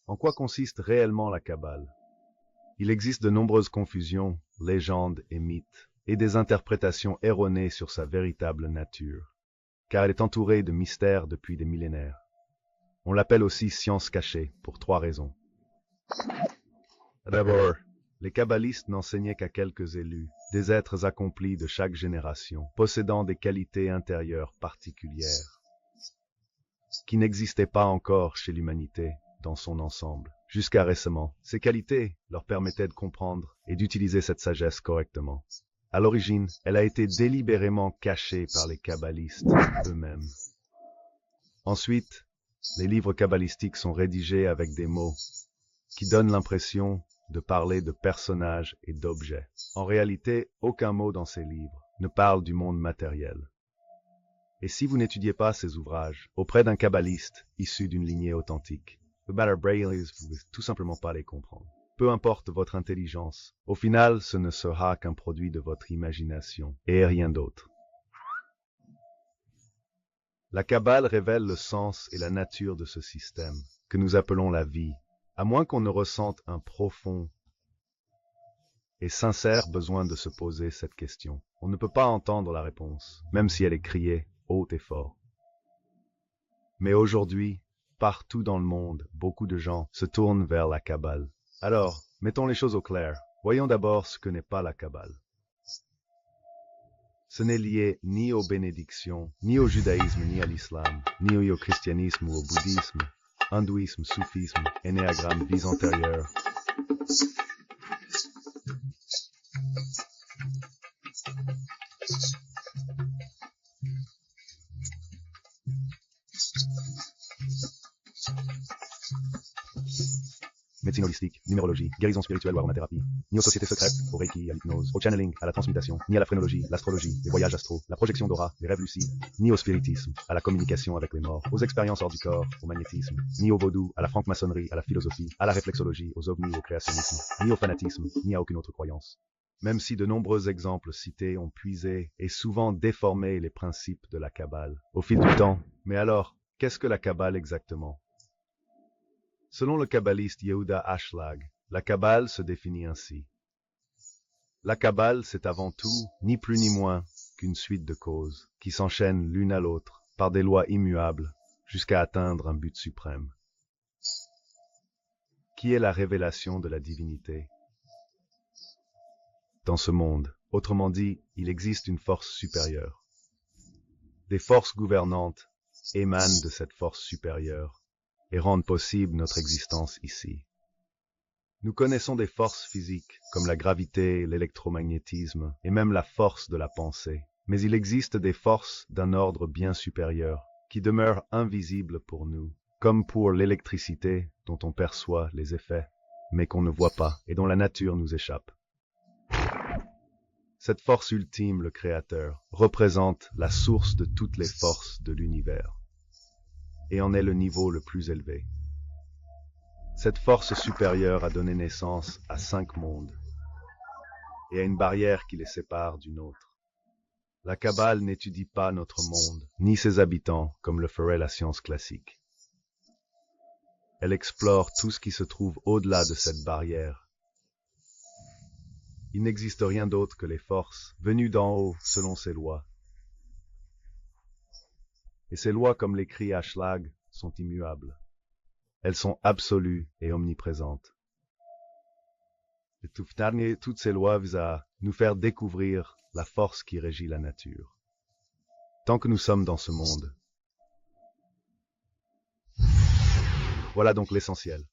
En quoi consiste réellement la Kabbale? Il existe de nombreuses confusions, légendes et mythes, et des interprétations erronées sur sa véritable nature, car elle est entourée de mystères depuis des millénaires. On l'appelle aussi science cachée, pour 3 raisons. D'abord, les kabbalistes n'enseignaient qu'à quelques élus, des êtres accomplis de chaque génération, possédant des qualités intérieures particulières, qui n'existaient pas encore chez l'humanité dans son ensemble. Jusqu'à récemment, ces qualités leur permettaient de comprendre et d'utiliser cette sagesse correctement. À l'origine, elle a été délibérément cachée par les kabbalistes eux-mêmes. Ensuite, les livres kabbalistiques sont rédigés avec des mots qui donnent l'impression de parler de personnages et d'objets. En réalité, aucun mot dans ces livres ne parle du monde matériel. Et si vous n'étudiez pas ces ouvrages auprès d'un kabbaliste issu d'une lignée authentique, vous ne pouvez tout simplement pas les comprendre. Peu importe votre intelligence, au final, ce ne sera qu'un produit de votre imagination et rien d'autre. La Kabbale révèle le sens et la nature de ce système, que nous appelons la vie, à moins qu'on ne ressente un profond et sincère besoin de se poser cette question. On ne peut pas entendre la réponse, même si elle est criée haut et fort. Mais aujourd'hui, partout dans le monde, beaucoup de gens se tournent vers la Kabbale. Alors, mettons les choses au clair. Voyons d'abord ce que n'est pas la Kabbale. Ce n'est lié ni aux bénédictions, ni au judaïsme, ni à l'islam, ni au christianisme ou au bouddhisme, hindouisme, soufisme, énéagramme, vies antérieures. Médecine holistique, numérologie, guérison spirituelle ou aromathérapie, ni aux sociétés secrètes, au reiki, à l'hypnose, au channeling, à la transmutation, ni à la phrénologie, l'astrologie, les voyages astraux, la projection d'aura, les rêves lucides, ni au spiritisme, à la communication avec les morts, aux expériences hors du corps, au magnétisme, ni au vaudou, à la franc-maçonnerie, à la philosophie, à la réflexologie, aux ovnis, au créationnisme, ni au fanatisme, ni à aucune autre croyance. Même si de nombreux exemples cités ont puisé et souvent déformé les principes de la Kabbale au fil du temps. Mais alors, qu'est-ce que la Kabbale exactement? Selon le kabbaliste Yehuda Ashlag, la Kabbale se définit ainsi. La Kabbale, c'est avant tout, ni plus ni moins, qu'une suite de causes, qui s'enchaînent l'une à l'autre, par des lois immuables, jusqu'à atteindre un but suprême, qui est la révélation de la divinité. Dans ce monde, autrement dit, il existe une force supérieure. Des forces gouvernantes émanent de cette force supérieure, et rendent possible notre existence ici. Nous connaissons des forces physiques, comme la gravité, l'électromagnétisme, et même la force de la pensée. Mais il existe des forces d'un ordre bien supérieur, qui demeurent invisibles pour nous, comme pour l'électricité dont on perçoit les effets, mais qu'on ne voit pas, et dont la nature nous échappe. Cette force ultime, le Créateur, représente la source de toutes les forces de l'univers, et en est le niveau le plus élevé. Cette force supérieure a donné naissance à 5 mondes, et à une barrière qui les sépare d'une autre. La Kabbale n'étudie pas notre monde, ni ses habitants, comme le ferait la science classique. Elle explore tout ce qui se trouve au-delà de cette barrière. Il n'existe rien d'autre que les forces, venues d'en haut selon ses lois. Et ces lois, comme l'écrit Ashlag, sont immuables. Elles sont absolues et omniprésentes. Et toutes ces lois visent à nous faire découvrir la force qui régit la nature. Tant que nous sommes dans ce monde. Voilà donc l'essentiel.